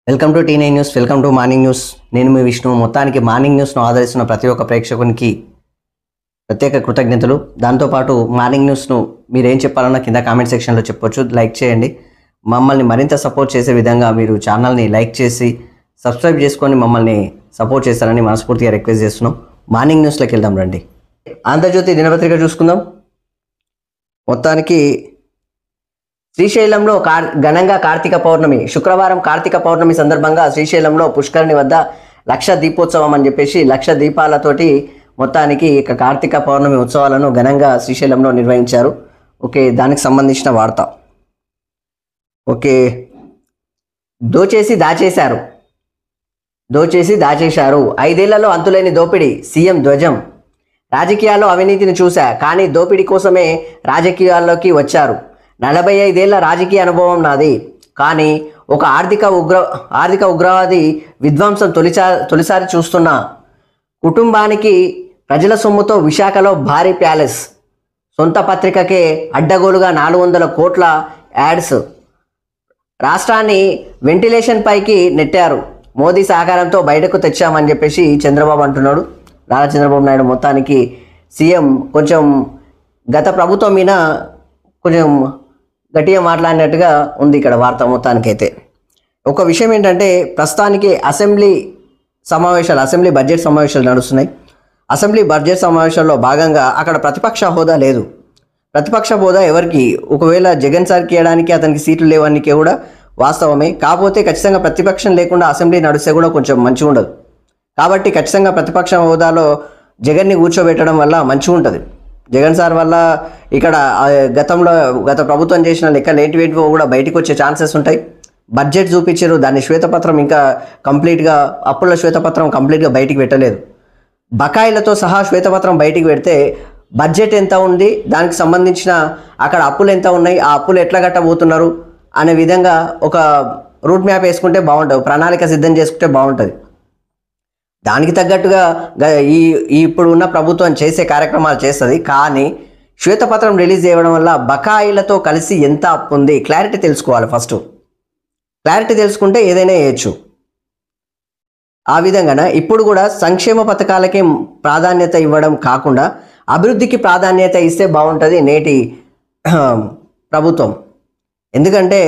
Welcome to T nine news. Welcome to morning news. నేను మీ విష్ణు. మొత్తానికి మార్నింగ్ న్యూస్ను ఆదరిస్తున్న ప్రతి ఒక్క ప్రేక్షకునికి ప్రత్యేక కృతజ్ఞతలు. దాంతోపాటు మార్నింగ్ న్యూస్ను మీరేం చెప్పాలన్నా కింద కామెంట్ సెక్షన్లో చెప్పొచ్చు. లైక్ చేయండి. మమ్మల్ని మరింత సపోర్ట్ చేసే విధంగా మీరు ఛానల్ని లైక్ చేసి సబ్స్క్రైబ్ చేసుకొని మమ్మల్ని సపోర్ట్ చేస్తారని మనస్ఫూర్తిగా రిక్వెస్ట్ చేస్తున్నాం. మార్నింగ్ న్యూస్లోకి వెళ్దాం రండి. ఆంధ్రజ్యోతి దినపత్రిక చూసుకుందాం. మొత్తానికి శ్రీశైలంలో ఘనంగా కార్తీక పౌర్ణమి. శుక్రవారం కార్తీక పౌర్ణమి సందర్భంగా శ్రీశైలంలో పుష్కరిణి వద్ద 1,00,000 దీపోత్సవం అని చెప్పేసి 1,00,000 దీపాలతోటి మొత్తానికి ఇక కార్తీక పౌర్ణమి ఉత్సవాలను ఘనంగా శ్రీశైలంలో నిర్వహించారు. ఓకే, దానికి సంబంధించిన వార్త. ఓకే, దోచేసి దాచేశారు 5 ఏళ్లలో అంతులేని దోపిడీ. సీఎం ధ్వజం. రాజకీయాల్లో అవినీతిని చూశా, కానీ దోపిడీ కోసమే రాజకీయాల్లోకి వచ్చారు. 45 ఏళ్ల రాజకీయ అనుభవం నాది, కానీ ఒక ఆర్థిక ఉగ్రవాది విధ్వంసం తొలిసారి చూస్తున్నా. కుటుంబానికి ప్రజల సొమ్ముతో విశాఖలో భారీ ప్యాలెస్. సొంత పత్రికకే అడ్డగోలుగా 400 కోట్ల యాడ్స్. రాష్ట్రాన్ని వెంటిలేషన్ పైకి నెట్టారు. మోదీ సహకారంతో బయటకు తెచ్చామని చెప్పేసి చంద్రబాబు అంటున్నాడు. నారా చంద్రబాబు నాయుడు మొత్తానికి సీఎం కొంచెం గత ప్రభుత్వం మీద కొంచెం గట్టిగా మాట్లాడినట్టుగా ఉంది ఇక్కడ వార్త. మొత్తానికైతే ఒక విషయం ఏంటంటే, ప్రస్తుతానికి అసెంబ్లీ బడ్జెట్ సమావేశాలు నడుస్తున్నాయి. అసెంబ్లీ బడ్జెట్ సమావేశాల్లో భాగంగా అక్కడ ప్రతిపక్ష హోదా లేదు. ప్రతిపక్ష హోదా ఎవరికి, ఒకవేళ జగన్ సార్కి ఇవ్వడానికి అతనికి సీట్లు లేవడానికి కూడా వాస్తవమే. కాకపోతే ఖచ్చితంగా ప్రతిపక్షం లేకుండా అసెంబ్లీ నడిస్తే కూడా కొంచెం మంచిగా ఉండదు. కాబట్టి ఖచ్చితంగా ప్రతిపక్ష హోదాలో జగన్ని కూర్చోబెట్టడం వల్ల మంచిగా ఉంటుంది. జగన్ సార్ వల్ల ఇక్కడ గత ప్రభుత్వం చేసిన లెక్కలు ఏంటివేంటివో కూడా బయటకు వచ్చే ఛాన్సెస్ ఉంటాయి. బడ్జెట్ చూపించారు, దాని శ్వేతపత్రం ఇంకా కంప్లీట్గా, అప్పుల శ్వేతపత్రం కంప్లీట్గా బయటికి పెట్టలేదు. బకాయిలతో సహా శ్వేతపత్రం బయటికి పెడితే బడ్జెట్ ఎంత ఉంది, దానికి సంబంధించిన అక్కడ అప్పులు ఎంత ఉన్నాయి, ఆ అప్పులు ఎట్లా కట్టబోతున్నారు అనే విధంగా ఒక రూట్ మ్యాప్ వేసుకుంటే బాగుంటుంది, ప్రణాళిక సిద్ధం చేసుకుంటే బాగుంటుంది. దానికి తగ్గట్టుగా ఇప్పుడు ఉన్న ప్రభుత్వం చేసే కార్యక్రమాలు చేస్తుంది. కానీ శ్వేతపత్రం రిలీజ్ చేయడం వల్ల బకాయిలతో కలిసి ఎంత అప్పు ఉంది క్లారిటీ తెలుసుకోవాలి. ఫస్ట్ క్లారిటీ తెలుసుకుంటే ఏదైనా వేయచ్చు. ఆ విధంగానే ఇప్పుడు కూడా సంక్షేమ పథకాలకే ప్రాధాన్యత ఇవ్వడం కాకుండా అభివృద్ధికి ప్రాధాన్యత ఇస్తే బాగుంటుంది నేటి ప్రభుత్వం. ఎందుకంటే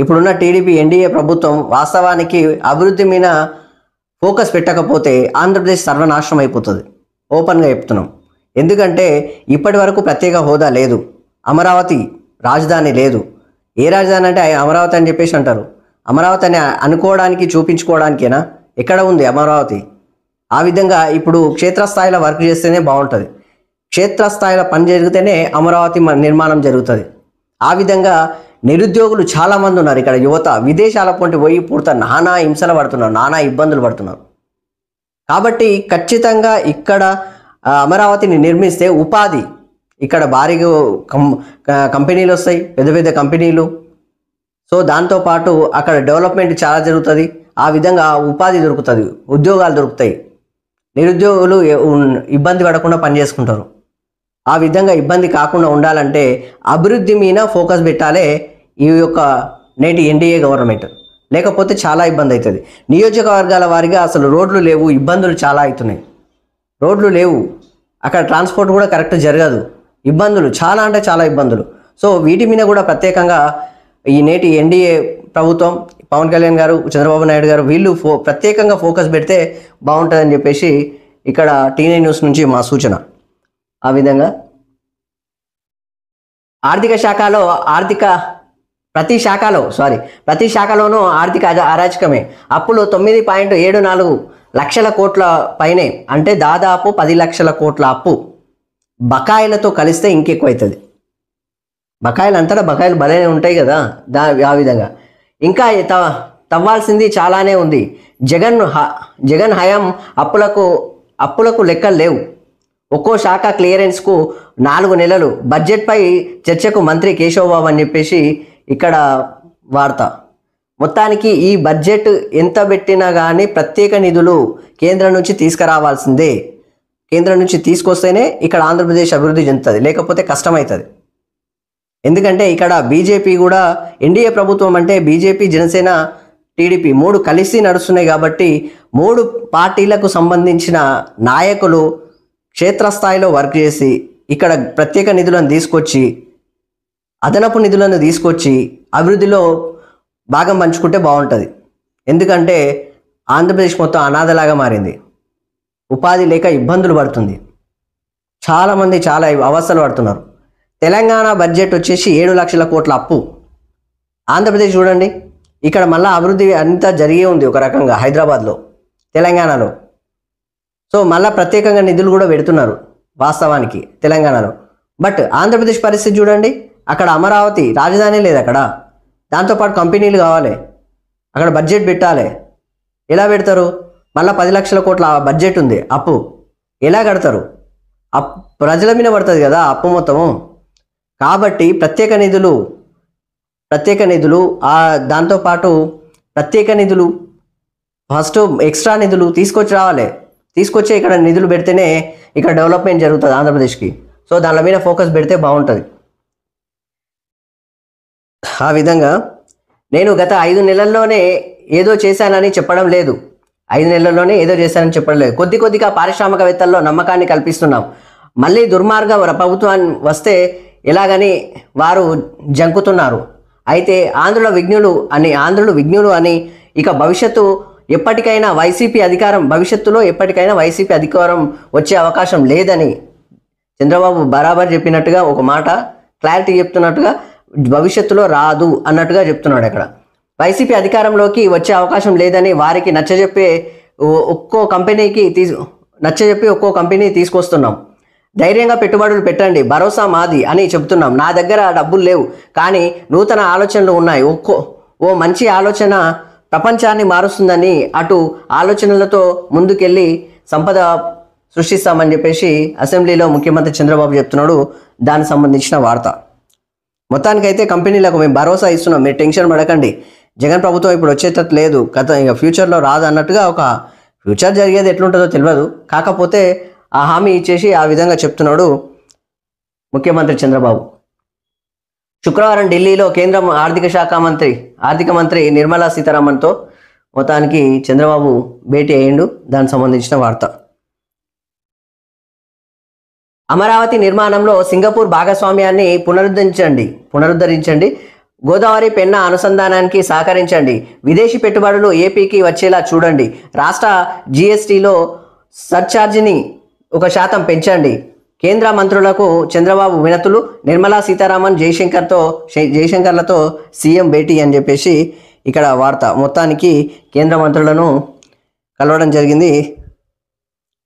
ఇప్పుడున్న టీడీపీ ఎన్డీఏ ప్రభుత్వం వాస్తవానికి అభివృద్ధి మీద ఫోకస్ పెట్టకపోతే ఆంధ్రప్రదేశ్ సర్వనాశనం అయిపోతుంది. ఓపెన్గా చెప్తున్నాం. ఎందుకంటే ఇప్పటి వరకు ప్రత్యేక హోదా లేదు, అమరావతి రాజధాని లేదు. ఏ రాజధాని అంటే అమరావతి అని చెప్పేసి అంటారు. అమరావతి అని అనుకోవడానికి చూపించుకోవడానికేనా? ఎక్కడ ఉంది అమరావతి? ఆ విధంగా ఇప్పుడు క్షేత్రస్థాయిలో వర్క్ చేస్తేనే బాగుంటుంది. క్షేత్రస్థాయిలో పని జరిగితేనే అమరావతి నిర్మాణం జరుగుతుంది. ఆ విధంగా నిరుద్యోగులు చాలామంది ఉన్నారు. ఇక్కడ యువత విదేశాల పొంటి పోయి పూర్తి నానా హింసలు పడుతున్నారు, నానా ఇబ్బందులు పడుతున్నారు. కాబట్టి ఖచ్చితంగా ఇక్కడ అమరావతిని నిర్మిస్తే ఉపాధి, ఇక్కడ భారీగా కంపెనీలు వస్తాయి, పెద్ద పెద్ద కంపెనీలు. సో దాంతోపాటు అక్కడ డెవలప్మెంట్ చాలా జరుగుతుంది. ఆ విధంగా ఉపాధి దొరుకుతుంది, ఉద్యోగాలు దొరుకుతాయి. నిరుద్యోగులు ఇబ్బంది పడకుండా పనిచేసుకుంటారు. ఆ విధంగా ఇబ్బంది కాకుండా ఉండాలంటే అభివృద్ధి మీద ఫోకస్ పెట్టాలి ఈ యొక్క నేటి ఎన్డీఏ గవర్నమెంట్. లేకపోతే చాలా ఇబ్బంది అవుతుంది. నియోజకవర్గాల వారిగా అసలు రోడ్లు లేవు, ఇబ్బందులు చాలా అవుతున్నాయి. రోడ్లు లేవు, అక్కడ ట్రాన్స్పోర్ట్ కూడా కరెక్ట్ జరగదు, ఇబ్బందులు చాలా అంటే చాలా ఇబ్బందులు. సో వీటి మీద కూడా ప్రత్యేకంగా ఈ నేటి ఎన్డీఏ ప్రభుత్వం, పవన్ కళ్యాణ్ గారు, చంద్రబాబు నాయుడు గారు వీళ్ళు ప్రత్యేకంగా ఫోకస్ పెడితే బాగుంటుందని చెప్పేసి ఇక్కడ టీ9 న్యూస్ నుంచి మా సూచన. ఆ విధంగా ప్రతి శాఖలోనూ ఆర్థిక అరాచకమే. అప్పులు 9.74 లక్షల కోట్ల పైనే, అంటే దాదాపు 10 లక్షల కోట్ల అప్పు. బకాయిలతో కలిస్తే ఇంకెక్కువ అవుతుంది. బకాయిలు భలేనే ఉంటాయి కదా. ఆ విధంగా ఇంకా తవ్వాల్సింది చాలానే ఉంది. జగన్ హయాం అప్పులకు లెక్కలు లేవు. ఒక్కో శాఖ క్లియరెన్స్కు 4 నెలలు. బడ్జెట్పై చర్చకు మంత్రి కేశవబాబు అని చెప్పేసి ఇక్కడ వార్త. మొత్తానికి ఈ బడ్జెట్ ఎంత పెట్టినా కానీ ప్రత్యేక నిధులు కేంద్రం నుంచి తీసుకురావాల్సిందే. కేంద్రం నుంచి తీసుకొస్తేనే ఇక్కడ ఆంధ్రప్రదేశ్ అభివృద్ధి చెందుతుంది, లేకపోతే కష్టమవుతుంది. ఎందుకంటే ఇక్కడ బీజేపీ కూడా ఎన్డీఏ ప్రభుత్వం అంటే బీజేపీ జనసేన టీడీపీ 3 కలిసి నడుస్తున్నాయి కాబట్టి 3 పార్టీలకు సంబంధించిన నాయకులు క్షేత్రస్థాయిలో వర్క్ చేసి ఇక్కడ ప్రత్యేక నిధులను తీసుకొచ్చి అదనపు నిధులను తీసుకొచ్చి అభివృద్ధిలో భాగం పంచుకుంటే బాగుంటుంది. ఎందుకంటే ఆంధ్రప్రదేశ్ మొత్తం అనాథలాగా మారింది. ఉపాధి లేక ఇబ్బందులు పడుతుంది. చాలామంది చాలా అవస్థలు పడుతున్నారు. తెలంగాణ బడ్జెట్ వచ్చేసి 7 లక్షల కోట్ల అప్పు. ఆంధ్రప్రదేశ్ చూడండి, ఇక్కడ మళ్ళీ అభివృద్ధి అంతా జరిగే ఉంది ఒక రకంగా హైదరాబాద్లో, తెలంగాణలో. సో మళ్ళీ ప్రత్యేకంగా నిధులు కూడా పెడుతున్నారు వాస్తవానికి తెలంగాణలో. బట్ ఆంధ్రప్రదేశ్ పరిస్థితి చూడండి, అక్కడ అమరావతి రాజధాని లేదు అక్కడ. దాంతోపాటు కంపెనీలు కావాలి, అక్కడ బడ్జెట్ పెట్టాలి. ఎలా పెడతారు? మళ్ళీ 10 లక్షల కోట్ల బడ్జెట్ ఉంది, అప్పు ఎలా కడతారు? ప్రజల మీద పడుతుంది కదా అప్పు మొత్తము. కాబట్టి ప్రత్యేక నిధులు దాంతోపాటు ప్రత్యేక నిధులు ఫస్ట్ ఎక్స్ట్రా నిధులు తీసుకొచ్చే ఇక్కడ నిధులు పెడితేనే ఇక్కడ డెవలప్మెంట్ జరుగుతుంది ఆంధ్రప్రదేశ్కి. సో దాని మీద ఫోకస్ పెడితే బాగుంటుంది. ఆ విధంగా నేను గత 5 నెలల్లోనే ఏదో చేశానని చెప్పడం లేదు. 5 నెలల్లోనే ఏదో చేశానని చెప్పడం లేదు. కొద్దిగా పారిశ్రామికవేత్తల్లో నమ్మకాన్ని కల్పిస్తున్నాం. మళ్ళీ దుర్మార్గ ప్రభుత్వాన్ని వస్తే ఎలాగని వారు జంకుతున్నారు. అయితే ఆంధ్రులు విజ్ఞులు అని ఇక భవిష్యత్తులో ఎప్పటికైనా వైసీపీ అధికారం వచ్చే అవకాశం లేదని చంద్రబాబు బరాబర్ చెప్పినట్టుగా ఒక మాట క్లారిటీ చెప్తున్నట్టుగా భవిష్యత్తులో రాదు అన్నట్టుగా చెప్తున్నాడు. అక్కడ వైసీపీ అధికారంలోకి వచ్చే అవకాశం లేదని వారికి నచ్చజెప్పి ఒక్కో కంపెనీ తీసుకొస్తున్నాం. ధైర్యంగా పెట్టుబడులు పెట్టండి, భరోసా మాది అని చెబుతున్నాం. నా దగ్గర డబ్బులు లేవు, కానీ నూతన ఆలోచనలు ఉన్నాయి. ఓ మంచి ఆలోచన ప్రపంచాన్ని మారుస్తుందని అటు ఆలోచనలతో ముందుకెళ్ళి సంపద సృష్టిస్తామని చెప్పేసి అసెంబ్లీలో ముఖ్యమంత్రి చంద్రబాబు చెప్తున్నాడు. దానికి సంబంధించిన వార్త. మొత్తానికైతే కంపెనీలకు మేము భరోసా ఇస్తున్నాం, మీరు టెన్షన్ పడకండి. జగన్ ప్రభుత్వం ఇప్పుడు వచ్చేటట్టు లేదు, ఇక ఫ్యూచర్లో రాదు అన్నట్టుగా ఒక ఫ్యూచర్ జరిగేది ఎట్లుంటుందో తెలియదు. కాకపోతే ఆ హామీ ఇచ్చేసి ఆ విధంగా చెప్తున్నాడు ముఖ్యమంత్రి చంద్రబాబు. శుక్రవారం ఢిల్లీలో కేంద్ర ఆర్థిక మంత్రి నిర్మలా సీతారామన్తో మొత్తానికి చంద్రబాబు భేటీ అయ్యిండు. దానికి సంబంధించిన వార్త. అమరావతి నిర్మాణంలో సింగపూర్ భాగస్వామ్యాన్ని పునరుద్ధరించండి. గోదావరి పెన్నా అనుసంధానానికి సహకరించండి. విదేశీ పెట్టుబడులు ఏపీకి వచ్చేలా చూడండి. రాష్ట్ర జీఎస్టీలో సర్ఛార్జిని 1% పెంచండి. కేంద్ర మంత్రులకు చంద్రబాబు వినతులు. నిర్మలా సీతారామన్ జయశంకర్లతో సీఎం భేటీ అని చెప్పేసి ఇక్కడ వార్త. మొత్తానికి కేంద్ర మంత్రులను కలవడం జరిగింది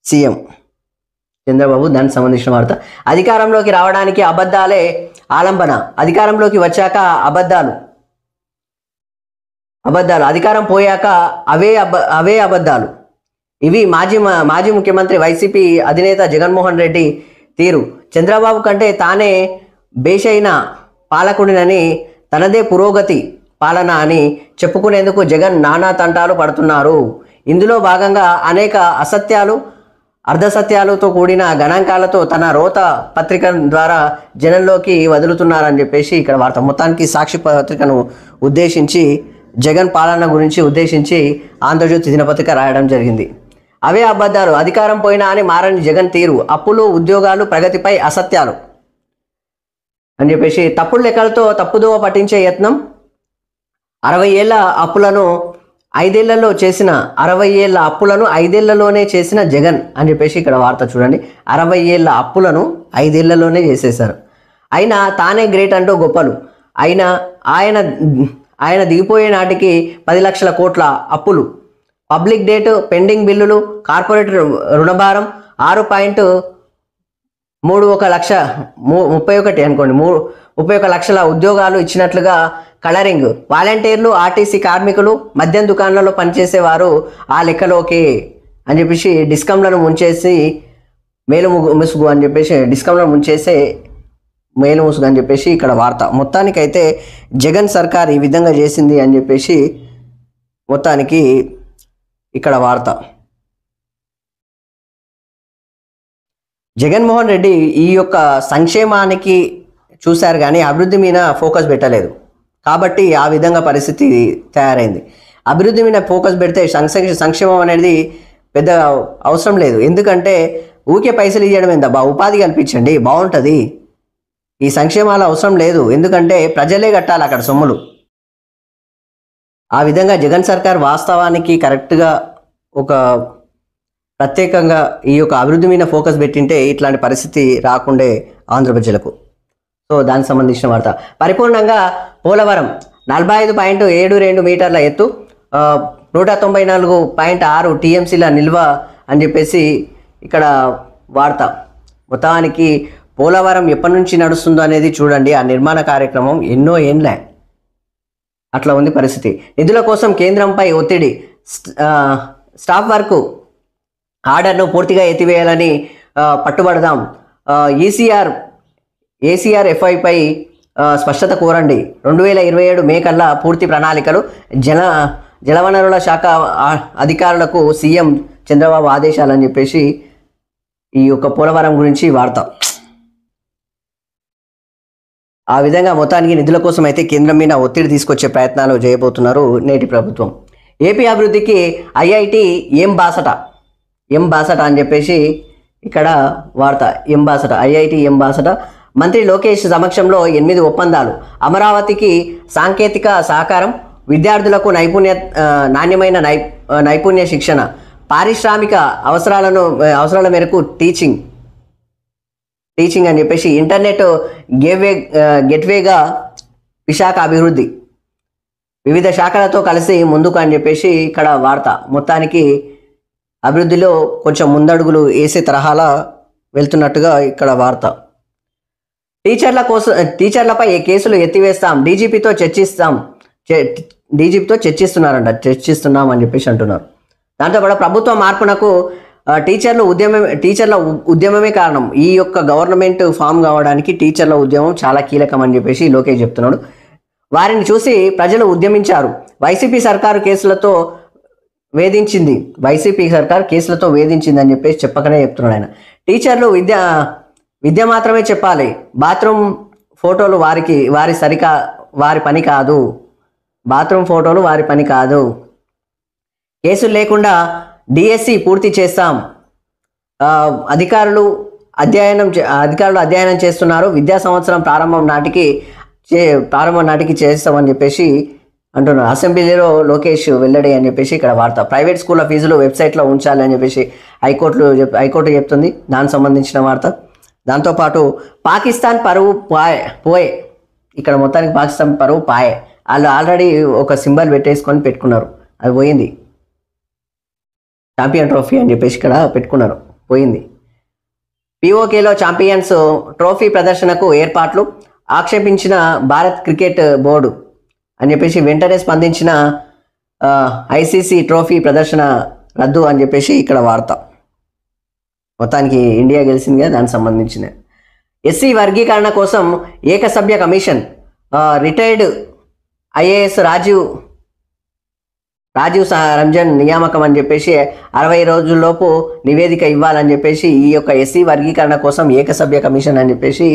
సీఎం చంద్రబాబు. దానికి సంబంధించిన వార్త. అధికారంలోకి రావడానికి అబద్ధాలే ఆలంబన. అధికారంలోకి వచ్చాక అబద్ధాలు, అధికారం పోయాక అవే అబద్ధాలు. ఇవి మాజీ ముఖ్యమంత్రి వైసీపీ అధినేత జగన్మోహన్ రెడ్డి తీరు. చంద్రబాబు కంటే తానే బేషైన పాలకుడినని, తనదే పురోగతి పాలన అని చెప్పుకునేందుకు జగన్ నానా తంటాలు పడుతున్నారు. ఇందులో భాగంగా అనేక అసత్యాలు, అర్ధసత్యాలతో కూడిన గణాంకాలతో తన రోత పత్రిక ద్వారా జనంలోకి వదులుతున్నారని చెప్పేసి ఇక్కడ వార్త. మొత్తానికి సాక్షి పత్రికను ఉద్దేశించి, జగన్ పాలన గురించి ఉద్దేశించి ఆంధ్రజ్యోతి దినపత్రిక రాయడం జరిగింది. అవే అబద్ధాలు, అధికారం పోయినా అని మారని జగన్ తీరు, అప్పులు, ఉద్యోగాలు, ప్రగతిపై అసత్యాలు అని చెప్పేసి తప్పుడు లెక్కలతో తప్పుదోవ పట్టించే యత్నం. 60 ఏళ్ల అప్పులను 5 ఏళ్లలోనే చేసిన జగన్ అని చెప్పేసి ఇక్కడ వార్త చూడండి. 60 ఏళ్ల అప్పులను 5 ఏళ్లలోనే చేసేశారు. అయినా తానే గ్రేట్ అంటూ గొప్పలు. ఆయన దిగిపోయే నాటికి 10 లక్షల కోట్ల అప్పులు, పబ్లిక్ డేట్, పెండింగ్ బిల్లులు, కార్పొరేట్ రుణభారం 6.31 అనుకోండి, 31 లక్షల ఉద్యోగాలు ఇచ్చినట్లుగా కలరింగ్. వాలంటీర్లు, ఆర్టీసీ కార్మికులు, మద్యం దుకాణాలలో పనిచేసేవారు ఆ లెక్కలోకి అని చెప్పేసి డిస్కంలను ముంచేసి మేలు ముసుగు అని చెప్పేసి ఇక్కడ వార్త. మొత్తానికైతే జగన్ సర్కార్ ఈ విధంగా చేసింది అని చెప్పేసి మొత్తానికి ఇక్కడ వార్త. జగన్మోహన్ రెడ్డి ఈ యొక్క సంక్షేమానికి చూశారు కానీ అభివృద్ధి మీద ఫోకస్ పెట్టలేదు. కాబట్టి ఆ విధంగా పరిస్థితి తయారైంది. అభివృద్ధి మీద ఫోకస్ పెడితే సంక్షేమం అనేది పెద్ద అవసరం లేదు. ఎందుకంటే ఊకే పైసలు ఇవ్వడం ఏందబ్బా, ఉపాధి కల్పించండి బాగుంటుంది. ఈ సంక్షేమాలు అవసరం లేదు, ఎందుకంటే ప్రజలే కట్టాలి అక్కడ సొమ్ములు. ఆ విధంగా జగన్ సర్కార్ వాస్తవానికి కరెక్ట్గా ఒక ప్రత్యేకంగా ఈ యొక్క అభివృద్ధి మీద ఫోకస్ పెట్టింటే ఇట్లాంటి పరిస్థితి రాకుండే ఆంధ్ర ప్రజలకు. సో దానికి సంబంధించిన వార్త. పరిపూర్ణంగా పోలవరం 45.72 మీటర్ల ఎత్తు, 194.6 టీఎంసీల నిల్వ అని చెప్పేసి ఇక్కడ వార్త. మొత్తానికి పోలవరం ఎప్పటి నుంచి నడుస్తుందో అనేది చూడండి. ఆ నిర్మాణ కార్యక్రమం ఎన్నో ఏండ్లే అట్లా ఉంది పరిస్థితి. నిధుల కోసం కేంద్రంపై ఒత్తిడి, స్టాఫ్ వర్క్ ఆర్డర్ను పూర్తిగా ఎత్తివేయాలని పట్టుబడదాం. ఏసీఆర్ ఎఫ్ఐపై స్పష్టత కోరండి. 2027 మే కల్లా పూర్తి ప్రణాళికలు. జలవనరుల శాఖ అధికారులకు సీఎం చంద్రబాబు ఆదేశాలని చెప్పేసి ఈ యొక్క పోలవరం గురించి వార్త. ఆ విధంగా మొత్తానికి నిధుల కోసం అయితే కేంద్రం మీద ఒత్తిడి తీసుకొచ్చే ప్రయత్నాలు చేయబోతున్నారు నేటి ప్రభుత్వం. ఏపీ అభివృద్ధికి ఐఐటి ఎం బాసట అని చెప్పేసి ఇక్కడ వార్త. ఐఐటి ఎం బాసట. మంత్రి లోకేష్ సమక్షంలో 8 ఒప్పందాలు. అమరావతికి సాంకేతిక సహకారం, విద్యార్థులకు నాణ్యమైన నైపుణ్య శిక్షణ, పారిశ్రామిక అవసరాల మేరకు టీచింగ్ అని చెప్పేసి ఇంటర్నెట్ గేట్వేగా విశాఖ అభివృద్ధి, వివిధ శాఖలతో కలిసి ముందుకు అని చెప్పేసి ఇక్కడ వార్త. మొత్తానికి అభివృద్ధిలో కొంచెం ముందడుగులు వేసే తరహాలా వెళ్తున్నట్టుగా ఇక్కడ వార్త. టీచర్లపై కేసులు ఎత్తివేస్తాం, డీజీపీతో చర్చిస్తున్నాం అని చెప్పేసి అంటున్నారు. దాంతో కూడా ప్రభుత్వ మార్పునకు టీచర్ల ఉద్యమమే కారణం. ఈ యొక్క గవర్నమెంట్ ఫామ్ కావడానికి టీచర్ల ఉద్యమం చాలా కీలకం అని చెప్పేసి లోకేష్ చెప్తున్నాడు. వారిని చూసి ప్రజలు ఉద్యమించారు. వైసీపీ సర్కారు కేసులతో వేధించింది అని చెప్పేసి చెప్పకనే చెప్తున్నాడు ఆయన. టీచర్లు విద్య మాత్రమే చెప్పాలి, బాత్రూమ్ ఫోటోలు వారి పని కాదు. కేసులు లేకుండా డిఎస్సి పూర్తి చేస్తాం. అధికారులు అధ్యయనం చేస్తున్నారు. విద్యా సంవత్సరం ప్రారంభం నాటికి చేస్తామని చెప్పేసి అంటున్నారు. అసెంబ్లీలో లోకేష్ వెల్లడి అని చెప్పేసి ఇక్కడ వార్త. ప్రైవేట్ స్కూళ్ళ ఫీజులు వెబ్సైట్లో ఉంచాలి అని చెప్పేసి హైకోర్టు చెప్తుంది. దానికి సంబంధించిన వార్త. దాంతోపాటు పాకిస్తాన్ పరువు పోయే. ఇక్కడ మొత్తానికి పాకిస్తాన్ పరువు పాయే. వాళ్ళు ఆల్రెడీ ఒక సింబల్ పెట్టుకున్నారు, అది పోయింది. ఛాంపియన్ ట్రోఫీ అని చెప్పేసి ఇక్కడ పెట్టుకున్నారు, పోయింది. పిఓకేలో ఛాంపియన్స్ ట్రోఫీ ప్రదర్శనకు ఏర్పాట్లు, ఆక్షేపించిన భారత్ క్రికెట్ బోర్డు అని చెప్పేసి వెంటనే స్పందించిన ఐసీసీ ట్రోఫీ ప్రదర్శన రద్దు అని చెప్పేసి ఇక్కడ వార్త. మొత్తానికి ఇండియా గెలిచింది కదా, దానికి సంబంధించిన. ఎస్సీ వర్గీకరణ కోసం ఏకసభ్య commission, retired IAS Rajiv Ranjan నియామకం అని చెప్పేసి 60 రోజుల్లోపు నివేదిక ఇవ్వాలని చెప్పేసి ఈ యొక్క ఎస్సీ వర్గీకరణ కోసం ఏకసభ్య కమిషన్ అని చెప్పేసి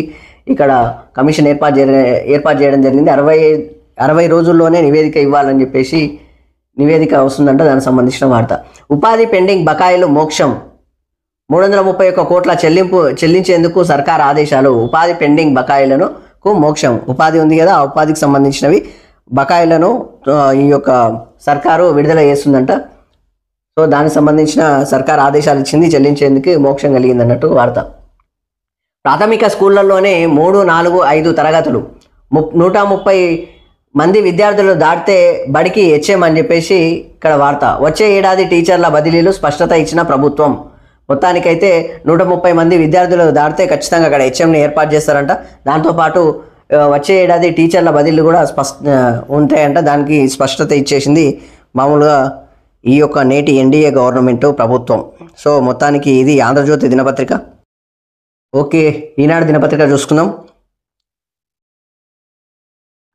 ఇక్కడ కమిషన్ ఏర్పాటు చేయడం జరిగింది. 60 రోజుల్లోనే నివేదిక ఇవ్వాలని చెప్పేసి నివేదిక వస్తుందంట. దానికి సంబంధించిన వార్త. ఉపాధి పెండింగ్ బకాయిలు మోక్షం, 331 కోట్ల చెల్లించేందుకు సర్కార్ ఆదేశాలు. ఉపాధి పెండింగ్ బకాయిలను మోక్షం. ఉపాధి ఉంది కదా, ఆ ఉపాధికి సంబంధించినవి బకాయిలను ఈ యొక్క సర్కారు విడుదల చేస్తుందంట. సో దానికి సంబంధించిన సర్కార్ ఆదేశాలు ఇచ్చింది, చెల్లించేందుకు మోక్షం కలిగింది అన్నట్టు వార్త. ప్రాథమిక స్కూళ్ళల్లోనే 3, 4, 5 తరగతులు, 130 మంది విద్యార్థులు దాటితే బడికి హెచ్ఎం అని చెప్పేసి ఇక్కడ వార్త. వచ్చే ఏడాది టీచర్ల బదిలీలు స్పష్టత ఇచ్చిన ప్రభుత్వం. మొత్తానికైతే 130 మంది విద్యార్థులు దాటితే ఖచ్చితంగా అక్కడ హెచ్ఎంని ఏర్పాటు చేస్తారంట. దాంతోపాటు వచ్చే ఏడాది టీచర్ల బదిలీలు కూడా ఉంటాయంట. దానికి స్పష్టత ఇచ్చేసింది మామూలుగా ఈ యొక్క నేటి ఎన్డీఏ గవర్నమెంట్ ప్రభుత్వం. సో మొత్తానికి ఇది ఆంధ్రజ్యోతి దినపత్రిక. ఓకే, ఈనాడు దినపత్రిక చూసుకుందాం.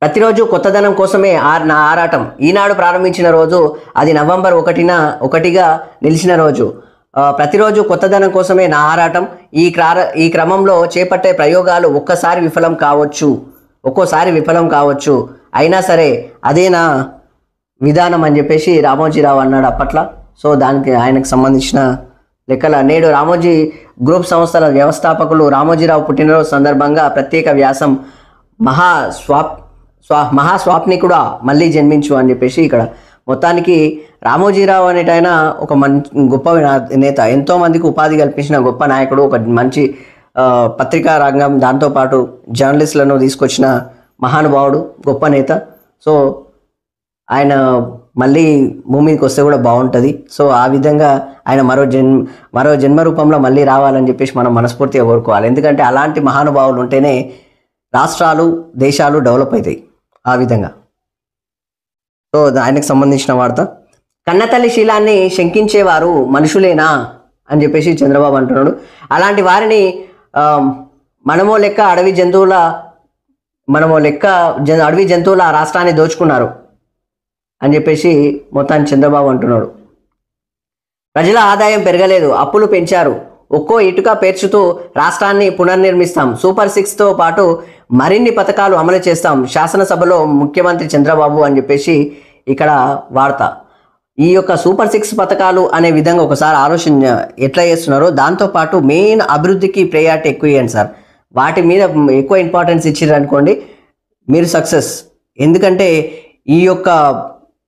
ప్రతిరోజు కొత్తదనం కోసమే నా ఆరాటం. ఈనాడు ప్రారంభించిన రోజు అది నవంబర్ 1గా నిలిచిన రోజు. ప్రతిరోజు కొత్తదనం కోసమే నా ఆరాటం. ఈ క్రమంలో చేపట్టే ప్రయోగాలు ఒక్కోసారి విఫలం కావచ్చు. అయినా సరే అదే నా విధానం అని చెప్పేసి రామోజీరావు అన్నాడు అప్పట్లో. సో దానికి ఆయనకు సంబంధించిన లెక్కల నేడు రామోజీ గ్రూప్ సంస్థల వ్యవస్థాపకులు రామోజీరావు పుట్టినరోజు సందర్భంగా ప్రత్యేక వ్యాసం మహాస్వాప్నికుడా మళ్ళీ జన్మించు అని చెప్పేసి ఇక్కడ మొత్తానికి రామోజీరావు అనేటైన ఒక గొప్ప నేత, ఎంతోమందికి ఉపాధి కల్పించిన గొప్ప నాయకుడు, ఒక మంచి పత్రికా రంగం దాంతోపాటు జర్నలిస్టులను తీసుకొచ్చిన మహానుభావుడు, గొప్ప నేత. సో ఆయన మళ్ళీ భూమికి వస్తే కూడా బాగుంటుంది. సో ఆ విధంగా ఆయన మరో జన్మ రూపంలో మళ్ళీ రావాలని చెప్పేసి మనం మనస్ఫూర్తిగా కోరుకోవాలి. ఎందుకంటే అలాంటి మహానుభావులు ఉంటేనే రాష్ట్రాలు దేశాలు డెవలప్ అవుతాయి ఆ విధంగా. సో ఆయనకు సంబంధించిన వార్త. కన్నతల్లి శీలాన్ని శంకించేవారు మనుషులేనా అని చెప్పేసి చంద్రబాబు అంటున్నాడు. అలాంటి వారిని మనమో లెక్క అడవి జంతువుల రాష్ట్రాన్ని దోచుకున్నారు అని చెప్పేసి మొత్తాన్ని చంద్రబాబు అంటున్నాడు. ప్రజల ఆదాయం పెరగలేదు, అప్పులు పెంచారు, ఒక్కో ఇటుక పేర్చుతూ రాష్ట్రాన్ని పునర్నిర్మిస్తాం, సూపర్ 6తో పాటు మరిన్ని పథకాలు అమలు చేస్తాం, శాసనసభలో ముఖ్యమంత్రి చంద్రబాబు అని చెప్పేసి ఇక్కడ వార్త. ఈ యొక్క సూపర్ 6 పథకాలు అనే విధంగా ఒకసారి ఆలోచన ఎట్లా చేస్తున్నారో దాంతోపాటు మెయిన్ అభివృద్ధికి ప్రయారిటీ ఎక్కువ ఇవ్వండి సార్. వాటి మీద ఎక్కువ ఇంపార్టెన్స్ ఇచ్చారు అనుకోండి మీరు సక్సెస్. ఎందుకంటే ఈ యొక్క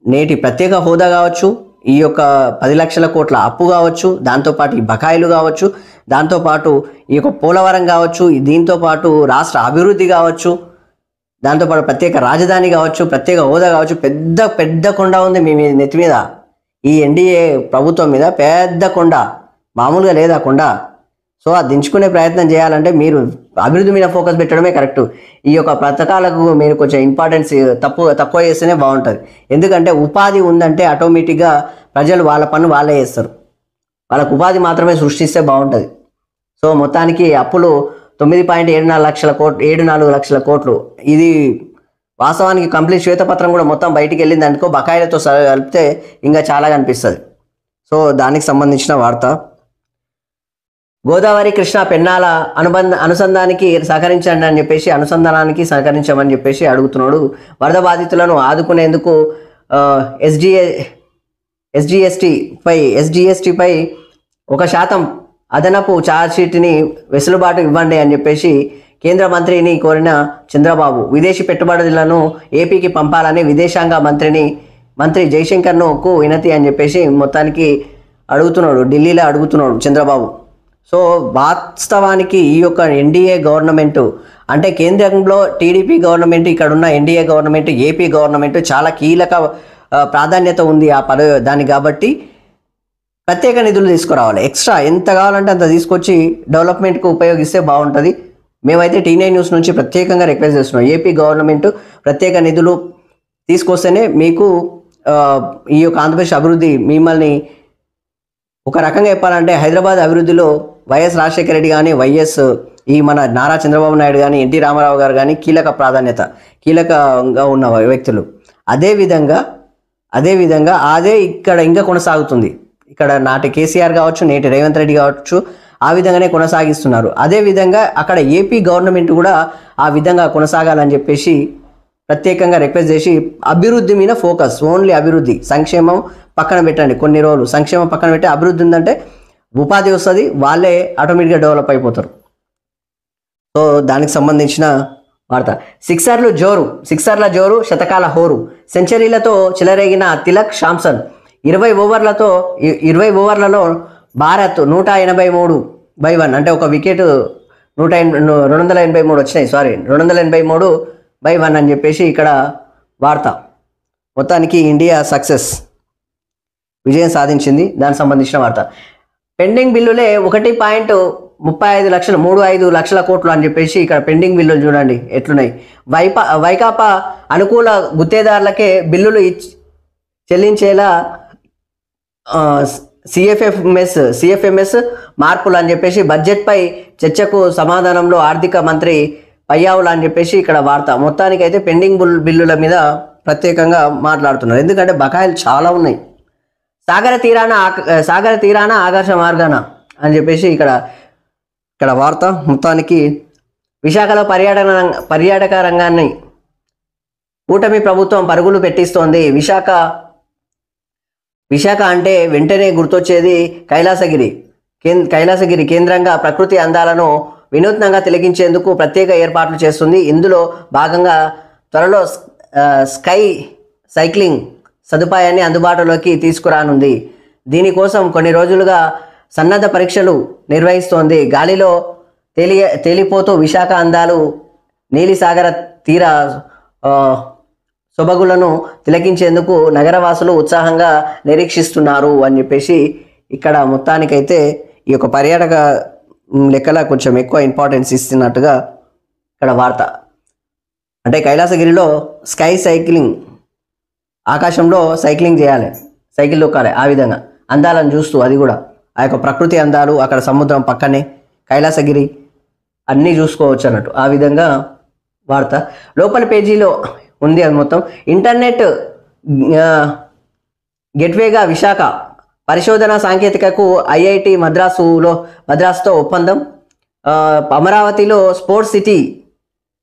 నేటి ప్రత్యేక హోదా కావచ్చు, ఈ యొక్క 10 లక్షల కోట్ల అప్పు కావచ్చు, దాంతోపాటు ఈ బకాయిలు కావచ్చు, దాంతోపాటు ఈ యొక్క పోలవరం కావచ్చు, దీంతోపాటు రాష్ట్ర అభివృద్ధి కావచ్చు, దాంతోపాటు ప్రత్యేక రాజధాని కావచ్చు, ప్రత్యేక హోదా కావచ్చు, పెద్ద కొండ ఉంది మీ నెత్తి మీద. ఈ ఎన్డీఏ ప్రభుత్వం మీద పెద్ద కొండ, మామూలుగా లేదా కొండ. సో అది దించుకునే ప్రయత్నం చేయాలంటే మీరు అభివృద్ధి మీద ఫోకస్ పెట్టడమే కరెక్ట్. ఈ యొక్క పథకాలకు మీరు కొంచెం ఇంపార్టెన్స్ తక్కువ చేస్తేనే బాగుంటుంది. ఎందుకంటే ఉపాధి ఉందంటే ఆటోమేటిక్గా ప్రజలు వాళ్ళ పన్ను వాళ్ళే చేస్తారు. వాళ్ళకు ఉపాధి మాత్రమే సృష్టిస్తే బాగుంటుంది. సో మొత్తానికి అప్పులు 9.74 లక్షల కోట్లు. ఇది వాస్తవానికి కంప్లీట్ శ్వేతపత్రం కూడా మొత్తం బయటికి వెళ్ళింది అనుకో, బకాయిలతో కలిపితే ఇంకా చాలా కనిపిస్తుంది. సో దానికి సంబంధించిన వార్త. గోదావరి కృష్ణా పెన్నాల అనుసంధానానికి సహకరించమని చెప్పేసి అడుగుతున్నాడు. వరద బాధితులను ఆదుకునేందుకు ఎస్జిఎస్టిపై 1% అదనపు ఛార్జ్షీట్ని వెసులుబాటు ఇవ్వండి అని చెప్పేసి కేంద్ర మంత్రిని కోరిన చంద్రబాబు, విదేశీ పెట్టుబడులను ఏపీకి పంపాలని విదేశాంగ మంత్రి జైశంకర్కు వినతి అని చెప్పేసి మొత్తానికి అడుగుతున్నాడు, ఢిల్లీలో అడుగుతున్నాడు చంద్రబాబు. సో వాస్తవానికి ఈ యొక్క ఎన్డీఏ గవర్నమెంట్ అంటే కేంద్రంలో టీడీపీ గవర్నమెంట్, ఇక్కడ ఉన్న ఎన్డీఏ గవర్నమెంట్, ఏపీ గవర్నమెంట్ చాలా కీలక ప్రాధాన్యత ఉంది దానికి. కాబట్టి ప్రత్యేక నిధులు తీసుకురావాలి. ఎక్స్ట్రా ఎంత కావాలంటే అంత తీసుకొచ్చి డెవలప్మెంట్కు ఉపయోగిస్తే బాగుంటుంది. మేమైతే T9 న్యూస్ నుంచి ప్రత్యేకంగా రిక్వెస్ట్ చేస్తున్నాం, ఏపీ గవర్నమెంట్ ప్రత్యేక నిధులు తీసుకొస్తేనే మీకు ఈ యొక్క ఆంధ్రప్రదేశ్ అభివృద్ధి, మిమ్మల్ని ఒక రకంగా చెప్పాలంటే హైదరాబాద్ అభివృద్ధిలో వైఎస్ రాజశేఖర రెడ్డి కానీ, ఈ మన నారా చంద్రబాబు నాయుడు కానీ, ఎన్టీ రామారావు గారు కానీ కీలకంగా ఉన్న వ్యక్తులు. అదేవిధంగా అదే ఇక్కడ ఇంకా కొనసాగుతుంది. ఇక్కడ నాటి కేసీఆర్ కావచ్చు, నేటి రేవంత్ రెడ్డి కావచ్చు, ఆ విధంగానే కొనసాగిస్తున్నారు. అదేవిధంగా అక్కడ ఏపీ గవర్నమెంట్ కూడా ఆ విధంగా కొనసాగాలని చెప్పేసి ప్రత్యేకంగా రిక్వెస్ట్ చేసి అభివృద్ధి మీద ఫోకస్, ఓన్లీ అభివృద్ధి, సంక్షేమం పక్కన పెట్టండి. కొన్ని రోజులు సంక్షేమం పక్కన పెట్టి అభివృద్ధి ఉందంటే ఉపాధి వస్తుంది, వాళ్ళే ఆటోమేటిక్గా డెవలప్ అయిపోతారు. సో దానికి సంబంధించిన వార్త. సిక్సర్ల జోరు, శతకాల హోరు, సెంచరీలతో చెలరేగిన తిలక్ శాంసన్ 20 ఓవర్లలో భారత్ 183/1 అంటే ఒక వికెట్ 283 వచ్చినాయి. 283/1 అని చెప్పేసి ఇక్కడ వార్త. మొత్తానికి ఇండియా సక్సెస్, విజయం సాధించింది. దానికి సంబంధించిన వార్త. పెండింగ్ బిల్లులే 1.35 లక్షల కోట్లు అని చెప్పేసి ఇక్కడ పెండింగ్ బిల్లులు చూడండి ఎట్లున్నాయి. వైకాపా అనుకూల గుత్తేదారులకే బిల్లులు చెల్లించేలా సిఎఫ్ఎంఎస్ మార్పులు అని చెప్పేసి బడ్జెట్పై చర్చకు సమాధానంలో ఆర్థిక మంత్రి పయ్యావులు అని చెప్పేసి ఇక్కడ వార్త. మొత్తానికి అయితే పెండింగ్ బిల్లుల మీద ప్రత్యేకంగా మాట్లాడుతున్నారు. ఎందుకంటే బకాయిలు చాలా ఉన్నాయి. సాగర తీరాన ఆదర్శ మార్గాన అని చెప్పేసి ఇక్కడ వార్త. మొత్తానికి విశాఖలో పర్యాటక రంగాన్ని కూటమి ప్రభుత్వం పరుగులు పెట్టిస్తోంది. విశాఖ విశాఖ అంటే వెంటనే గుర్తొచ్చేది కైలాసగిరి కేంద్రంగా ప్రకృతి అందాలను వినూత్నంగా తిలకించేందుకు ప్రత్యేక ఏర్పాట్లు చేస్తుంది. ఇందులో భాగంగా త్వరలో స్కై సైక్లింగ్ సదుపాయాన్ని అందుబాటులోకి తీసుకురానుంది. దీనికోసం కొన్ని రోజులుగా సన్నద్ధ పరీక్షలు నిర్వహిస్తోంది. గాలిలో తేలిపోతూ విశాఖ అందాలు నీలిసాగర తీర సొబగులను తిలకించేందుకు నగరవాసులు ఉత్సాహంగా నిరీక్షిస్తున్నారు అని చెప్పేసి ఇక్కడ మొత్తానికైతే ఈ యొక్క పర్యాటక లెక్కల కొంచెం ఎక్కువ ఇంపార్టెన్స్ ఇస్తున్నట్టుగా ఇక్కడ వార్త. అంటే కైలాసగిరిలో స్కై సైక్లింగ్, ఆకాశంలో సైక్లింగ్ చేయాలి, సైకిల్ తొక్కాలి, ఆ విధంగా అందాలను చూస్తూ, అది కూడా ఆ యొక్క ప్రకృతి అందాలు, అక్కడ సముద్రం పక్కనే కైలాసగిరి అన్నీ చూసుకోవచ్చు అన్నట్టు, ఆ విధంగా వార్త. లోపల పేజీలో ఉంది అది మొత్తం. ఇంటర్నెట్ గేట్వేగా విశాఖ, పరిశోధన సాంకేతికకు ఐఐటి మద్రాసుతో ఒప్పందం, అమరావతిలో స్పోర్ట్స్ సిటీ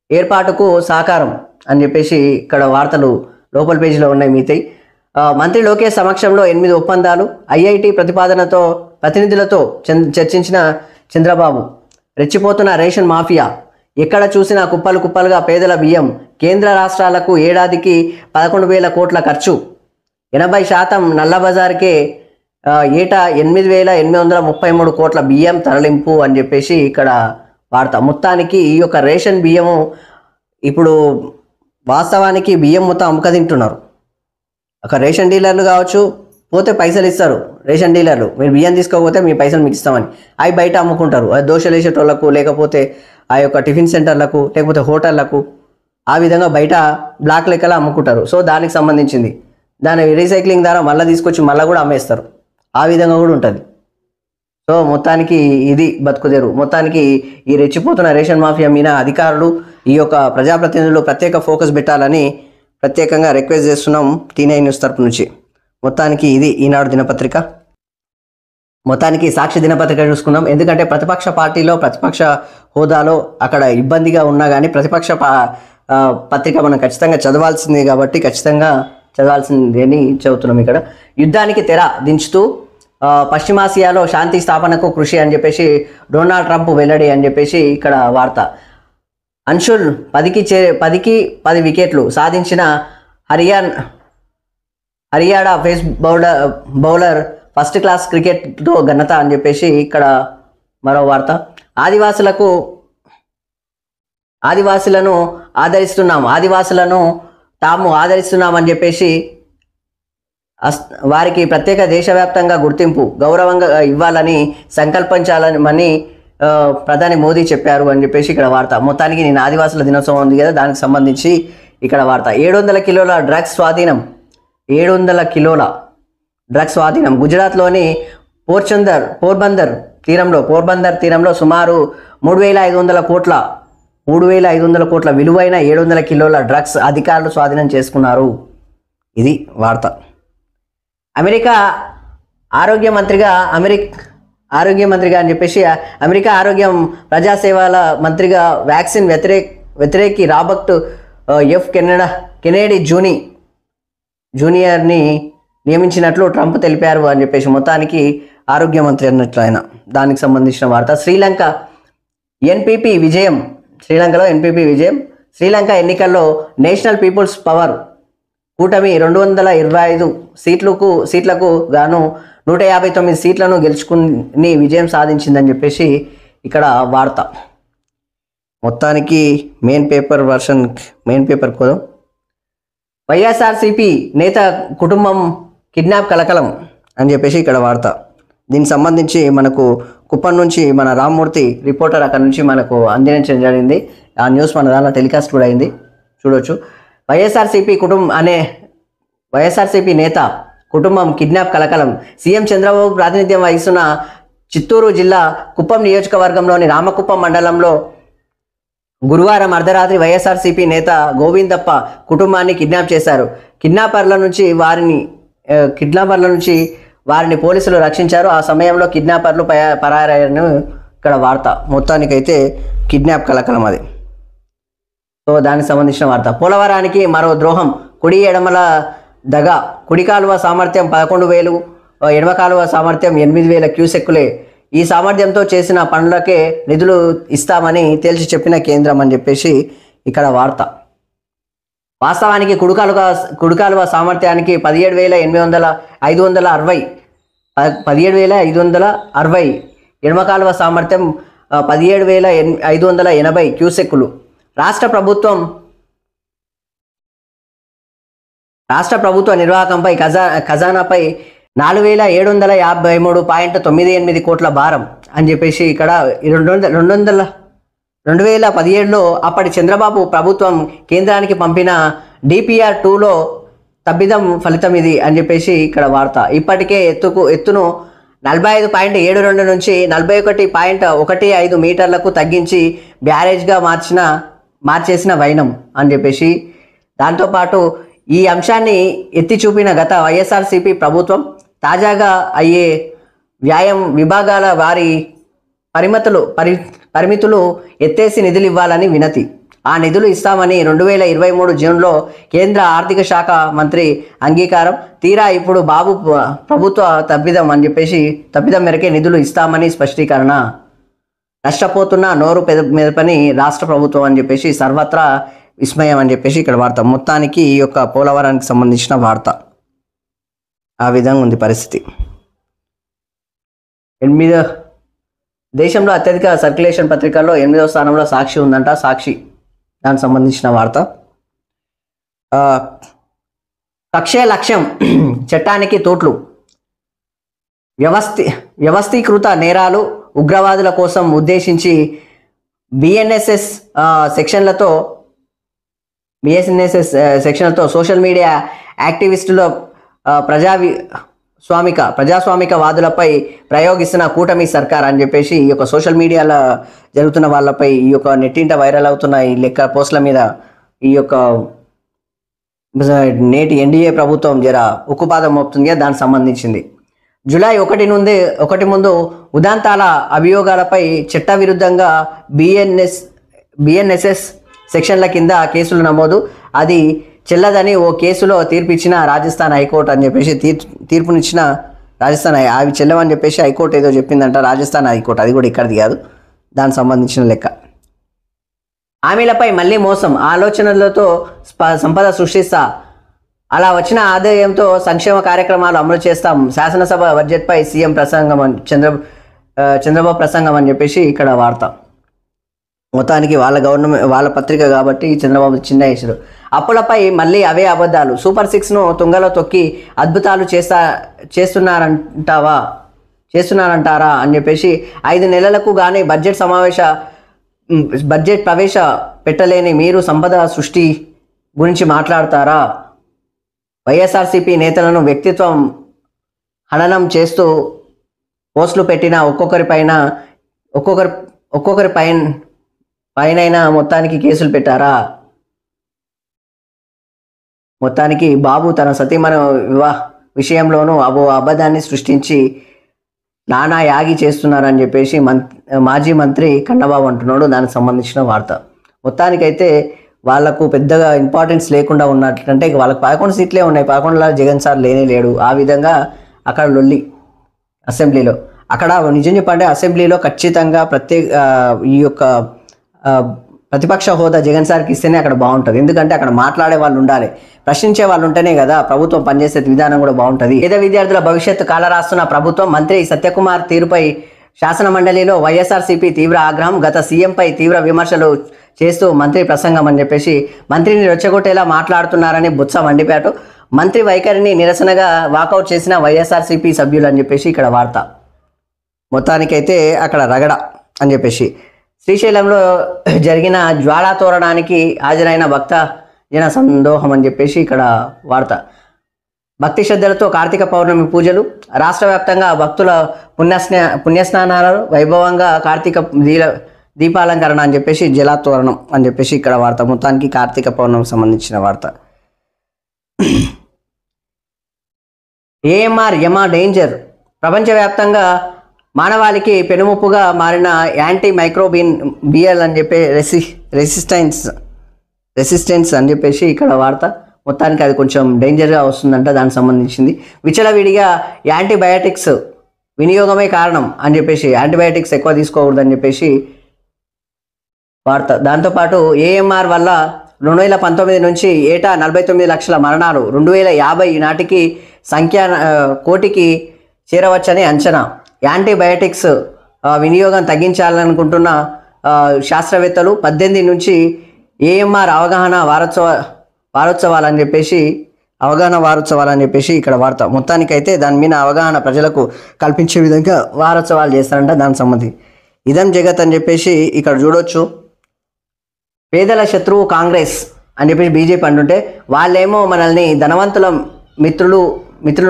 ఏర్పాటుకు సహకారం అని చెప్పేసి ఇక్కడ వార్తలు లోపల పేజీలో ఉన్నాయి. మిగతాయి మంత్రి లోకేష్ సమక్షంలో 8 ఒప్పందాలు, ఐఐటి ప్రతినిధులతో చర్చించిన చంద్రబాబు. రెచ్చిపోతున్న రేషన్ మాఫియా, ఎక్కడ చూసినా కుప్పలుగా పేదల బియ్యం, కేంద్ర రాష్ట్రాలకు ఏడాదికి 11,000 కోట్ల ఖర్చు, 80% నల్లబజార్కే ఏటా 8,833 కోట్ల బియ్యం తరలింపు అని చెప్పేసి ఇక్కడ వార్త. మొత్తానికి ఈ యొక్క రేషన్ బియ్యము ఇప్పుడు వాస్తవానికి బియ్యం మొత్తం అమ్మకదింటున్నారు. ఒక రేషన్ డీలర్లు కావచ్చు, పోతే పైసలు ఇస్తారు రేషన్ డీలర్లు, మీరు బియ్యం తీసుకోకపోతే మీ పైసలు మీకు ఇస్తామని, అవి బయట అమ్ముకుంటారు. అది దోశలు వేసేటోళ్లకు, లేకపోతే ఆ యొక్క టిఫిన్ సెంటర్లకు, లేకపోతే హోటళ్లకు, ఆ విధంగా బయట బ్లాక్ లెక్కలా అమ్ముకుంటారు. సో దానికి సంబంధించింది దాని రీసైక్లింగ్ ద్వారా మళ్ళీ తీసుకొచ్చి మళ్ళీ కూడా అమ్మేస్తారు, ఆ విధంగా కూడా ఉంటుంది. సో మొత్తానికి ఇది బతుకుదేరు. మొత్తానికి ఈ రెచ్చిపోతున్న రేషన్ మాఫియా మీద అధికారులు, ఈ యొక్క ప్రజాప్రతినిధులు ప్రత్యేక ఫోకస్ పెట్టాలని ప్రత్యేకంగా రిక్వెస్ట్ చేస్తున్నాం T9 న్యూస్ తరపు నుంచి. మొత్తానికి ఇది ఈనాడు దినపత్రిక. మొత్తానికి సాక్షి దినపత్రిక చూసుకుందాం. ఎందుకంటే ప్రతిపక్ష పార్టీలో, ప్రతిపక్ష హోదాలో అక్కడ ఇబ్బందిగా ఉన్నా కానీ ప్రతిపక్ష పత్రిక మనం ఖచ్చితంగా చదవాల్సిందే కాబట్టి ఖచ్చితంగా చదవాల్సింది అని చెబుతున్నాం. ఇక్కడ యుద్ధానికి తెర దించుతూ పశ్చిమాసియాలో శాంతి స్థాపనకు కృషి అని చెప్పేసి డొనాల్డ్ ట్రంప్ వెల్లడి అని చెప్పేసి ఇక్కడ వార్త. అన్షుల్ 10కి 10 వికెట్లు సాధించిన హరియాడా పేస్ బౌలర్ ఫస్ట్ క్లాస్ క్రికెట్తో ఘనత అని చెప్పేసి ఇక్కడ మరో వార్త. ఆదివాసులను తాము ఆదరిస్తున్నామని చెప్పేసి వారికి ప్రత్యేక దేశవ్యాప్తంగా గుర్తింపు, గౌరవంగా ఇవ్వాలని సంకల్పించాలని ప్రధాని మోదీ చెప్పారు అని చెప్పేసి ఇక్కడ వార్త. మొత్తానికి నేను ఆదివాసుల దినోత్సవం ఉంది కదా, దానికి సంబంధించి ఇక్కడ వార్త. 700 కిలోల డ్రగ్స్ స్వాధీనం. 700 కిలోల డ్రగ్స్ స్వాధీనం. గుజరాత్లోని పోర్బందర్ తీరంలో సుమారు 3,500 కోట్ల విలువైన 700 కిలోల డ్రగ్స్ అధికారులు స్వాధీనం చేసుకున్నారు. ఇది వార్త. అమెరికా ఆరోగ్య మంత్రిగా అని చెప్పేసి అమెరికా ఆరోగ్యం ప్రజాసేవల మంత్రిగా వ్యాక్సిన్ వ్యతిరేకి రాబర్ట్ ఎఫ్ కెనెడీ జూనియర్ని నియమించినట్లు ట్రంప్ తెలిపారు అని చెప్పేసి మొత్తానికి ఆరోగ్య మంత్రి అన్నట్లు ఆయన. దానికి సంబంధించిన వార్త. శ్రీలంకలో ఎన్పీపీ విజయం. శ్రీలంక ఎన్నికల్లో నేషనల్ పీపుల్స్ పవర్ కూటమి 225 సీట్లకు గాను 159 సీట్లను గెలుచుకుని విజయం సాధించిందని చెప్పేసి ఇక్కడ వార్త. మొత్తానికి మెయిన్ పేపర్ కోదాం. వైఎస్ఆర్సీపీ నేత కుటుంబం కిడ్నాప్ కలకలం అని చెప్పేసి ఇక్కడ వార్త. దీనికి సంబంధించి మనకు కుప్పం నుంచి మన రామ్మూర్తి రిపోర్టర్ అక్కడ నుంచి మనకు అందించడం జరిగింది. ఆ న్యూస్ మన దానిలో టెలికాస్ట్ కూడా అయింది, చూడొచ్చు. వైఎస్ఆర్సీపీ నేత కుటుంబం కిడ్నాప్ కలకలం. సీఎం చంద్రబాబు ప్రాతినిధ్యం వహిస్తున్న చిత్తూరు జిల్లా కుప్పం నియోజకవర్గంలోని రామకుప్పం మండలంలో గురువారం అర్ధరాత్రి వైఎస్ఆర్సీపీ నేత గోవిందప్ప కుటుంబాన్ని కిడ్నాప్ చేశారు. కిడ్నాపర్ల నుంచి వారిని పోలీసులు రక్షించారు. ఆ సమయంలో కిడ్నాపర్లు పరారయ్యారని ఇక్కడ వార్త. మొత్తానికైతే కిడ్నాప్ కలకలం అది. సో దానికి సంబంధించిన వార్త. పోలవరానికి మరో ద్రోహం. కుడి ఎడమల దగా. కుడి కాలువ సామర్థ్యం 11,000, ఎడమ కాలువ సామర్థ్యం 8,000 క్యూసెక్కులే. ఈ సామర్థ్యంతో చేసిన పనులకే నిధులు ఇస్తామని తేల్చి చెప్పిన కేంద్రం అని చెప్పేసి ఇక్కడ వార్త. వాస్తవానికి కుడికాలువ సామర్థ్యానికి 17,560, ఎడమ కాలువ సామర్థ్యం 17,580 క్యూసెక్కులు. రాష్ట్ర ప్రభుత్వ నిర్వాహకంపై ఖజానాపై 4,753.98 కోట్ల భారం అని చెప్పేసి ఇక్కడ 2017లో అప్పటి చంద్రబాబు ప్రభుత్వం కేంద్రానికి పంపిన DPR 2లో తప్పిదం ఫలితం ఇది అని చెప్పేసి ఇక్కడ వార్త. ఇప్పటికే ఎత్తును 45.72 నుంచి 41.15 మీటర్లకు తగ్గించి బ్యారేజ్గా మార్చేసిన వైనం అని చెప్పేసి. దాంతోపాటు ఈ అంశాన్ని ఎత్తి చూపిన గత వైఎస్ఆర్సీపీ ప్రభుత్వం తాజాగా అయ్యే వ్యాయామ విభాగాల వారి పరిమితులు ఎత్తేసి నిధులు ఇవ్వాలని వినతి. ఆ నిధులు ఇస్తామని 2023 జూన్లో కేంద్ర ఆర్థిక శాఖ మంత్రి అంగీకారం. తీరా ఇప్పుడు బాబు ప్రభుత్వ తప్పిదం అని చెప్పేసి తప్పిదం మేరకే నిధులు ఇస్తామని స్పష్టీకరణ. నష్టపోతున్న నోరు మెదపని రాష్ట్ర ప్రభుత్వం అని చెప్పేసి సర్వత్రా విస్మయం అని చెప్పేసి ఇక్కడ వార్త. మొత్తానికి ఈ యొక్క పోలవరానికి సంబంధించిన వార్త ఆ విధంగా ఉంది పరిస్థితి. దేశంలో అత్యధిక సర్క్యులేషన్ పత్రికల్లో 8వ స్థానంలో సాక్షి ఉందంట. సాక్షి దానికి సంబంధించిన వార్త. కక్షే లక్ష్యం చట్టానికి తోట్లు. వ్యవస్థీకృత నేరాలు, ఉగ్రవాదుల కోసం ఉద్దేశించి బిఎన్ఎస్ఎస్ సెక్షన్లతో సోషల్ మీడియా యాక్టివిస్టుల ప్రజాస్వామిక వాదులపై ప్రయోగిస్తున్న కూటమి సర్కార్ అని చెప్పేసి ఈ యొక్క సోషల్ మీడియాలో జరుగుతున్న వాళ్ళపై ఈ యొక్క నెట్టింట వైరల్ అవుతున్న ఈ లెక్క పోస్టుల మీద ఈ యొక్క నేటి ఎన్డీఏ ప్రభుత్వం జర ఉక్కుపాదం మోపుతుంది. దానికి సంబంధించింది. జూలై 1 ముందు ఉదాంతాల అభియోగాలపై చట్టవిరుద్ధంగా బిఎన్ఎస్ఎస్ సెక్షన్ల కింద కేసులు నమోదు. అది చెల్లదని ఓ కేసులో తీర్పిచ్చిన రాజస్థాన్ హైకోర్టు అని చెప్పేసి తీర్పునిచ్చిన రాజస్థాన్ అవి చెల్లవని చెప్పేసి హైకోర్టు ఏదో చెప్పిందంట. రాజస్థాన్ హైకోర్టు, అది కూడా ఇక్కడిది కాదు, దానికి సంబంధించిన లెక్క. హామీలపై మళ్ళీ మోసం, ఆలోచనలతో సంపద సృష్టిస్తా, అలా వచ్చిన ఆదాయంతో సంక్షేమ కార్యక్రమాలు అమలు చేస్తాం. శాసనసభ బడ్జెట్పై సీఎం ప్రసంగం చంద్రబాబు ప్రసంగం అని చెప్పేసి ఇక్కడ వార్త. మొత్తానికి వాళ్ళ పత్రిక కాబట్టి చంద్రబాబు చిన్న వేసారు. అప్పులపై మళ్ళీ అవే అబద్ధాలు. సూపర్ 6ను తుంగలో తొక్కి అద్భుతాలు చేస్తున్నారంటారా అని చెప్పేసి 5 నెలలకు గానీ బడ్జెట్ ప్రవేశ పెట్టలేని మీరు సంపద సృష్టి గురించి మాట్లాడతారా? వైఎస్ఆర్సీపీ నేతలను వ్యక్తిత్వం హననం చేస్తూ పోస్టులు పెట్టిన ఒక్కొక్కరి పైనైనా మొత్తానికి కేసులు పెట్టారా? మొత్తానికి బాబు తన సతీమణ విషయంలోనూ అబద్ధాన్ని సృష్టించి నానా యాగి చేస్తున్నారని చెప్పేసి మాజీ మంత్రి కన్నబాబు అంటున్నాడు. దానికి సంబంధించిన వార్త. మొత్తానికైతే వాళ్లకు పెద్దగా ఇంపార్టెన్స్ లేకుండా ఉన్నట్లంటే వాళ్ళకి 11 సీట్లే ఉన్నాయి. 11లో జగన్ సార్ లేడు. ఆ విధంగా అక్కడ లొల్లి అసెంబ్లీలో. అక్కడ నిజం చెప్పంటే అసెంబ్లీలో ఖచ్చితంగా ఈ యొక్క ప్రతిపక్ష హోదా జగన్ సార్కి ఇస్తేనే అక్కడ బాగుంటుంది. ఎందుకంటే అక్కడ మాట్లాడే వాళ్ళు ఉండాలి, ప్రశ్నించే వాళ్ళు ఉంటేనే కదా ప్రభుత్వం పనిచేసే విధానం కూడా బాగుంటుంది. పేద విద్యార్థుల భవిష్యత్తు కాలరాస్తున్న ప్రభుత్వం. మంత్రి సత్యకుమార్ తీరుపై శాసన మండలిలో వైఎస్ఆర్సీపీ తీవ్ర ఆగ్రహం. గత సీఎంపై తీవ్ర విమర్శలు చేస్తూ మంత్రి ప్రసంగం అని చెప్పేసి మంత్రిని రెచ్చగొట్టేలా మాట్లాడుతున్నారని బొత్స మండిపాటు. మంత్రి వైఖరిని నిరసనగా వాకౌట్ చేసిన వైఎస్ఆర్సీపీ సభ్యులు అని చెప్పేసి ఇక్కడ వార్త. మొత్తానికైతే అక్కడ రగడ అని చెప్పేసి. శ్రీశైలంలో జరిగిన జ్వాలా తోరణానికి హాజరైన భక్త జన సందోహం అని చెప్పేసి ఇక్కడ వార్త. భక్తి శ్రద్ధలతో కార్తీక పౌర్ణమి పూజలు. రాష్ట్ర వ్యాప్తంగా భక్తుల పుణ్యస్నానాలు వైభవంగా కార్తీక దీపాలంకరణ అని చెప్పేసి జలాతోరణం అని చెప్పేసి ఇక్కడ వార్త. మొత్తానికి కార్తీక పౌర్ణమికి సంబంధించిన వార్త. ఏఎంఆర్ యమా డేంజర్. ప్రపంచవ్యాప్తంగా మానవాళికి పెనుముప్పుగా మారిన యాంటీ మైక్రోబియల్ అని చెప్పి రెసిస్టెన్స్ అని చెప్పేసి ఇక్కడ వార్త. మొత్తానికి అది కొంచెం డేంజర్గా వస్తుందంట, దానికి సంబంధించింది. విచ్చలవిడిగా యాంటీబయాటిక్స్ వినియోగమే కారణం అని చెప్పేసి, యాంటీబయాటిక్స్ ఎక్కువ తీసుకోకూడదని చెప్పేసి వార్త. దాంతోపాటు ఏఎంఆర్ వల్ల 2019 నుంచి ఏటా 49 లక్షల మరణాలు, 2050 నాటికి సంఖ్య కోటికి చేరవచ్చని అంచనా. యాంటీబయాటిక్స్ వినియోగం తగ్గించాలనుకుంటున్న శాస్త్రవేత్తలు 18 నుంచి ఏఎంఆర్ వారోత్సవాలని చెప్పేసి ఇక్కడ వార్త. మొత్తానికైతే దాని మీద అవగాహన ప్రజలకు కల్పించే విధంగా వారోత్సవాలు చేస్తారంట. దానికి సంబంధించి ఇదం జగత్ అని చెప్పేసి ఇక్కడ చూడొచ్చు. పేదల శత్రువు కాంగ్రెస్ అని చెప్పేసి బీజేపీ అంటుంటే, వాళ్ళేమో మనల్ని ధనవంతుల మిత్రులు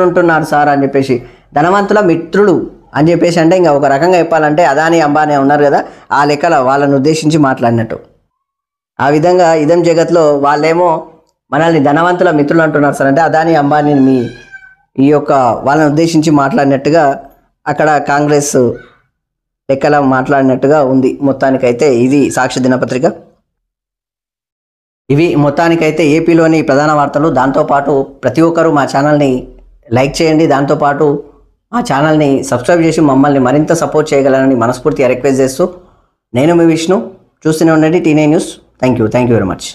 ఉంటున్నారు సార్ అని చెప్పేసి, ధనవంతుల మిత్రులు అని చెప్పేసి అంటే ఇంకా ఒక రకంగా చెప్పాలంటే అదానీ అంబానీ ఉన్నారు కదా, ఆ లెక్కల వాళ్ళని ఉద్దేశించి మాట్లాడినట్టు. ఆ విధంగా ఇదం జగత్లో వాళ్ళేమో మనల్ని ధనవంతుల మిత్రులు అంటున్నారు సార్ అంటే అదానీ అంబానీని వాళ్ళని ఉద్దేశించి మాట్లాడినట్టుగా అక్కడ కాంగ్రెస్ లెక్కల మాట్లాడినట్టుగా ఉంది. మొత్తానికైతే ఇది సాక్షి దినపత్రిక. ఇవి మొత్తానికైతే ఏపీలోని ప్రధాన వార్తలు. దాంతోపాటు ప్రతి ఒక్కరూ మా ఛానల్ని లైక్ చేయండి, దాంతోపాటు మా ఛానల్ని సబ్స్క్రైబ్ చేసి మమ్మల్ని మరింత సపోర్ట్ చేయగలరని మనస్ఫూర్తిగా రిక్వెస్ట్ చేస్తూ, నేను మీ విష్ణు. చూస్తూనే ఉండండి T9 news. Thank you very much.